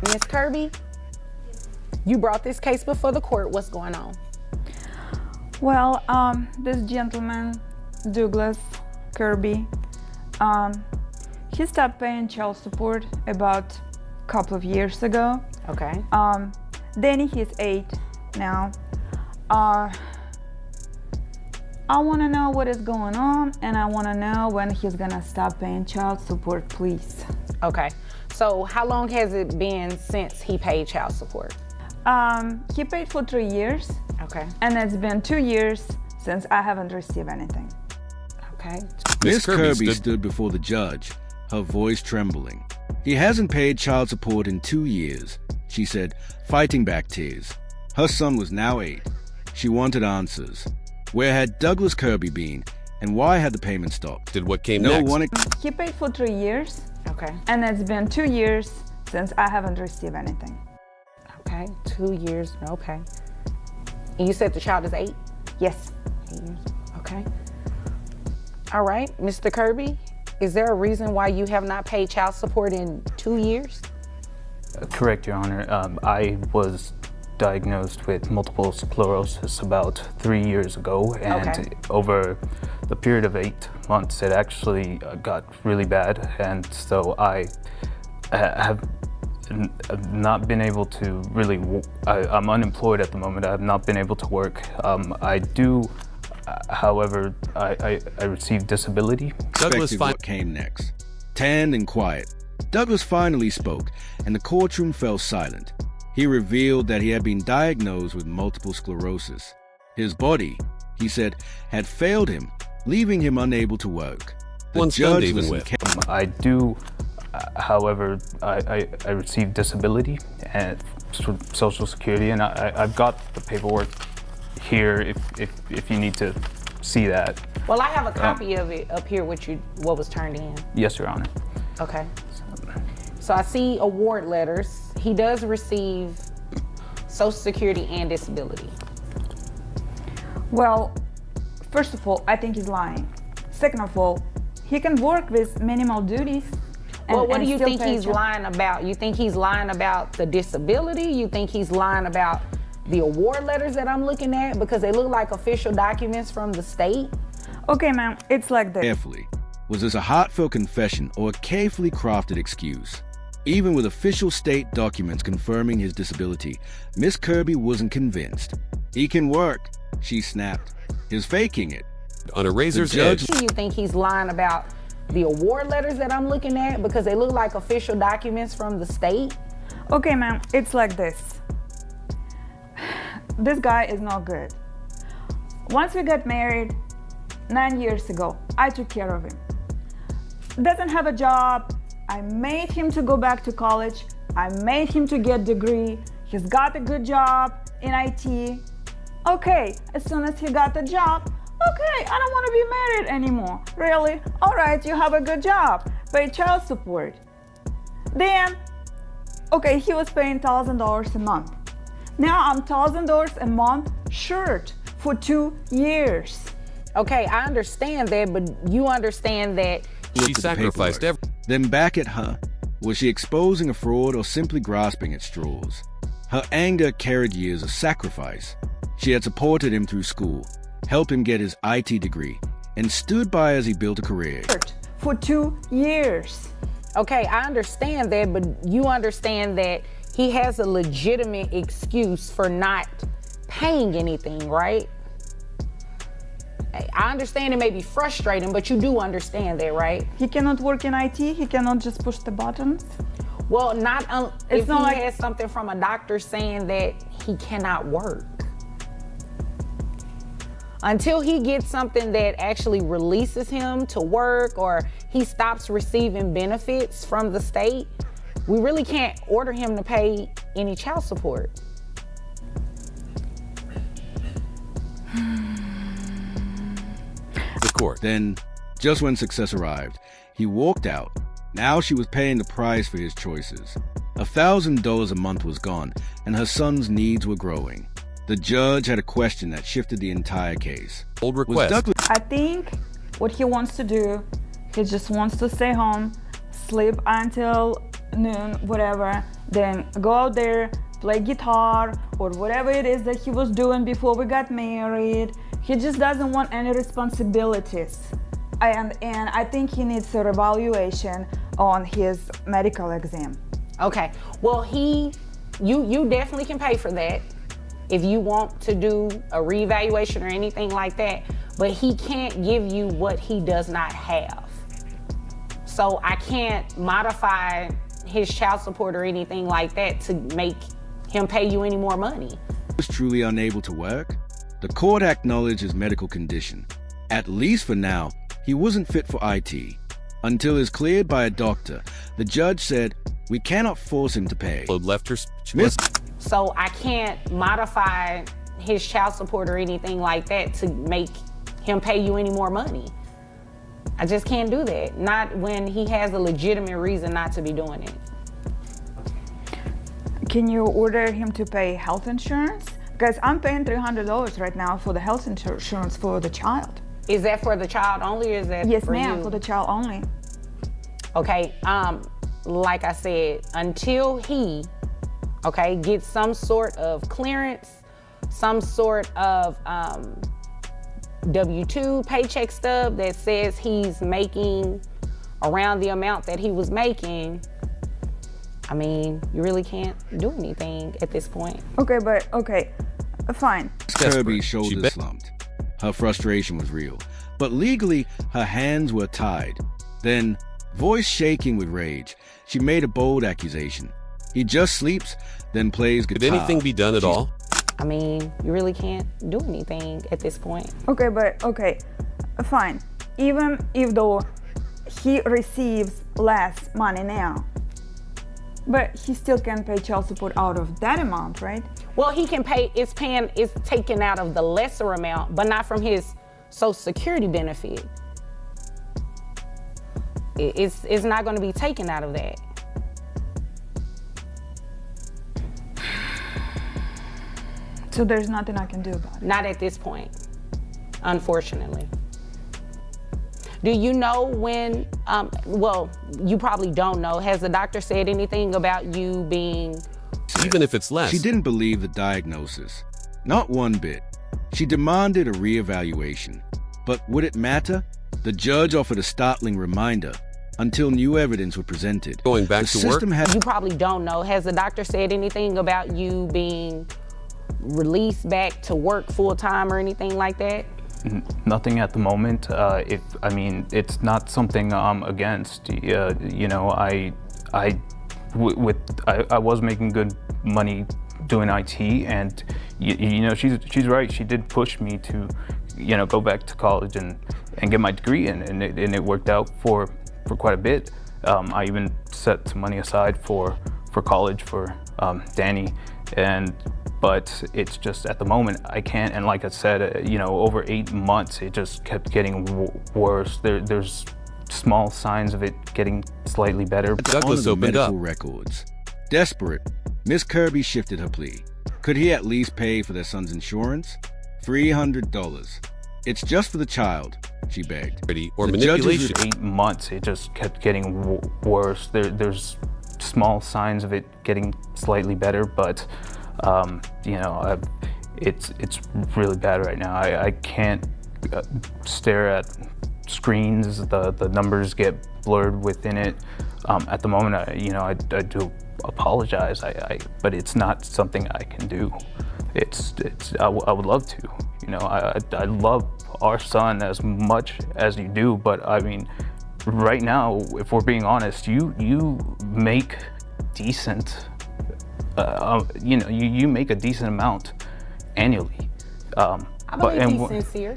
Ms. Kirby, you brought this case before the court. What's going on? Well, this gentleman, Douglas Kirby, he stopped paying child support about a couple of years ago. Okay. Danny, he's 8 now. I want to know what is going on, and I want to know when he's gonna stop paying child support, please. Okay. So how long has it been since he paid child support? He paid for 3 years. Okay. And it's been 2 years since I haven't received anything. Okay. Miss Kirby stood before the judge, her voice trembling. He hasn't paid child support in 2 years, she said, fighting back tears. Her son was now 8. She wanted answers. Where had Douglas Kirby been, and why had the payment stopped? Did what came next? He paid for 3 years. Okay. And it's been 2 years since I haven't received anything. Okay. 2 years. Okay. And you said the child is 8? Yes. 8 years. Okay. All right. Mr. Kirby, is there a reason why you have not paid child support in 2 years? Correct, Your Honor. I was diagnosed with multiple sclerosis about 3 years ago, and over the period of 8 months, it actually got really bad, and so I have not been able to really. I'm unemployed at the moment. I have not been able to work. I do, however, I received disability. Douglas what came next. Tanned and quiet, Douglas finally spoke, and the courtroom fell silent. He revealed that he had been diagnosed with multiple sclerosis. His body, he said, had failed him, leaving him unable to work. The judge listened. I do, however, I received disability and Social Security, and I've got the paperwork here if you need to see that. Well, I have a copy of it up here with you, what was turned in. Yes, Your Honor. Okay. So I see award letters. He does receive Social Security and disability. Well, first of all, I think he's lying. Second of all, he can work with minimal duties. Well, what do you think he's lying about? You think he's lying about the disability? You think he's lying about the award letters that I'm looking at because they look like official documents from the state? Okay, ma'am, it's like this. Carefully, was this a heartfelt confession or a carefully crafted excuse? Even with official state documents confirming his disability, Miss Kirby wasn't convinced. He can work, she snapped. He's faking it. On a razor's edge. Do you think he's lying about the award letters that I'm looking at because they look like official documents from the state? Okay, ma'am, it's like this. This guy is not good. Once we got married 9 years ago, I took care of him. Doesn't have a job. I made him to go back to college. I made him to get a degree. He's got a good job in IT. Okay, as soon as he got the job, okay, I don't want to be married anymore. Really? All right, you have a good job. Pay child support. Then, okay, he was paying $1,000 a month. Now I'm $1,000 a month short for 2 years. Okay, I understand that, but you understand that she sacrificed everything. Then back at her, was she exposing a fraud or simply grasping at straws? Her anger carried years of sacrifice. She had supported him through school, helped him get his IT degree, and stood by as he built a career. For 2 years. Okay, I understand that, but you understand that he has a legitimate excuse for not paying anything, right? I understand it may be frustrating, but you do understand that, right? He cannot work in IT? He cannot just push the buttons? Well, if he like has something from a doctor saying that he cannot work. Until he gets something that actually releases him to work or he stops receiving benefits from the state, we really can't order him to pay any child support. The court. Then, just when success arrived, he walked out. Now she was paying the price for his choices. $1,000 a month was gone, and her son's needs were growing. The judge had a question that shifted the entire case. Old request. I think what he wants to do, he just wants to stay home, sleep until noon, whatever, then go out there, play guitar or whatever it is that he was doing before we got married. He just doesn't want any responsibilities. And I think he needs a reevaluation on his medical exam. Okay, well you definitely can pay for that if you want to do a reevaluation or anything like that, but he can't give you what he does not have. So I can't modify his child support or anything like that to make him pay you any more money. He was truly unable to work. The court acknowledged his medical condition. At least for now, he wasn't fit for IT. Until he was cleared by a doctor, the judge said, "We cannot force him to pay." Left her. So I can't modify his child support or anything like that to make him pay you any more money. I just can't do that. Not when he has a legitimate reason not to be doing it. Can you order him to pay health insurance? Because I'm paying $300 right now for the health insurance for the child. Is that for the child only, or is that Yes, for ma'am, you? for the child only. Okay, like I said, until he, gets some sort of clearance, some sort of W-2 paycheck stub that says he's making around the amount that he was making, I mean, you really can't do anything at this point. Okay, fine. Kirby's shoulders slumped. Her frustration was real, but legally, her hands were tied. Then, voice shaking with rage, she made a bold accusation. He just sleeps, then plays guitar. Could anything be done at all? I mean, you really can't do anything at this point. Okay, fine. Even if though he receives less money now, but he still can pay child support out of that amount, right? Well, he can pay, it's taken out of the lesser amount, but not from his Social Security benefit. It's not going to be taken out of that. So there's nothing I can do about it? Not at this point, unfortunately. Do you know when, well, you probably don't know, has the doctor said anything about you being... Even if it's less. She didn't believe the diagnosis. Not one bit. She demanded a reevaluation. But would it matter? The judge offered a startling reminder. Until new evidence was presented, going back to work? You probably don't know. Has the doctor said anything about you being released back to work full-time or anything like that? Nothing at the moment. It's not something I'm against. You know, I was making good money doing IT, and you know, she's right. She did push me to, you know, go back to college and get my degree, and it worked out for quite a bit. I even set some money aside for college for Danny, but it's just at the moment I can't. And like I said, you know, over 8 months it just kept getting worse. There's small signs of it getting slightly better. Douglas opened up. Records. Desperate, Miss Kirby shifted her plea. Could he at least pay for their son's insurance? $300. It's just for the child, she begged. Or The manipulation. 8 months it just kept getting worse. There's small signs of it getting slightly better, but you know, it's really bad right now. I can't stare at screens. The numbers get blurred within it. At the moment, I do apologize. But it's not something I can do. I would love to. You know, I love our son as much as you do, but I mean, right now, if we're being honest, you make decent. You know, you make a decent amount annually. I believe he's sincere.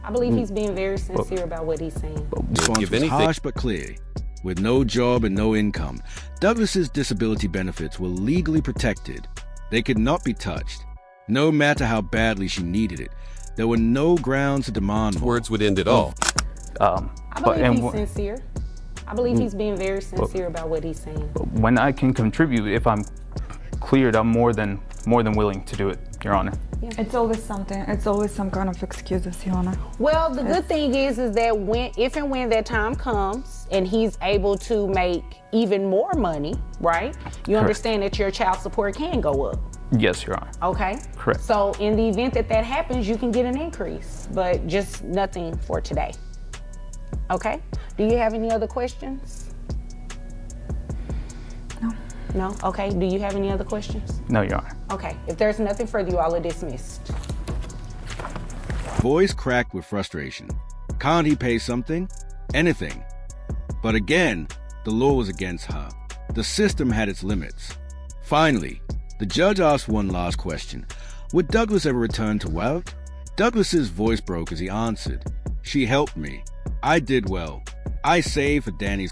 I believe he's being very sincere about what he's saying. The response was harsh but clear. With no job and no income, Douglas's disability benefits were legally protected. They could not be touched, no matter how badly she needed it. There were no grounds to demand more. Words would end it all. I believe he's sincere. I believe he's being very sincere about what he's saying. When I can contribute, if I'm cleared, I'm more than willing to do it. Your Honor. It's always something. It's always some kind of excuses, Your Honor. Well, the good thing is that if and when that time comes and he's able to make even more money, right? You understand that your child support can go up. Yes, Your Honor. Okay. Correct. So in the event that happens, you can get an increase, but just nothing for today. Okay. Do you have any other questions? No. No? Okay. Do you have any other questions? No, Your Honor. Okay. If there's nothing further, you all are dismissed. Voice cracked with frustration. Can't he pay something? Anything. But again, the law was against her. The system had its limits. Finally, the judge asked one last question. Would Douglas ever return to work? Douglas's voice broke as he answered. She helped me. I did well. I saved for Danny's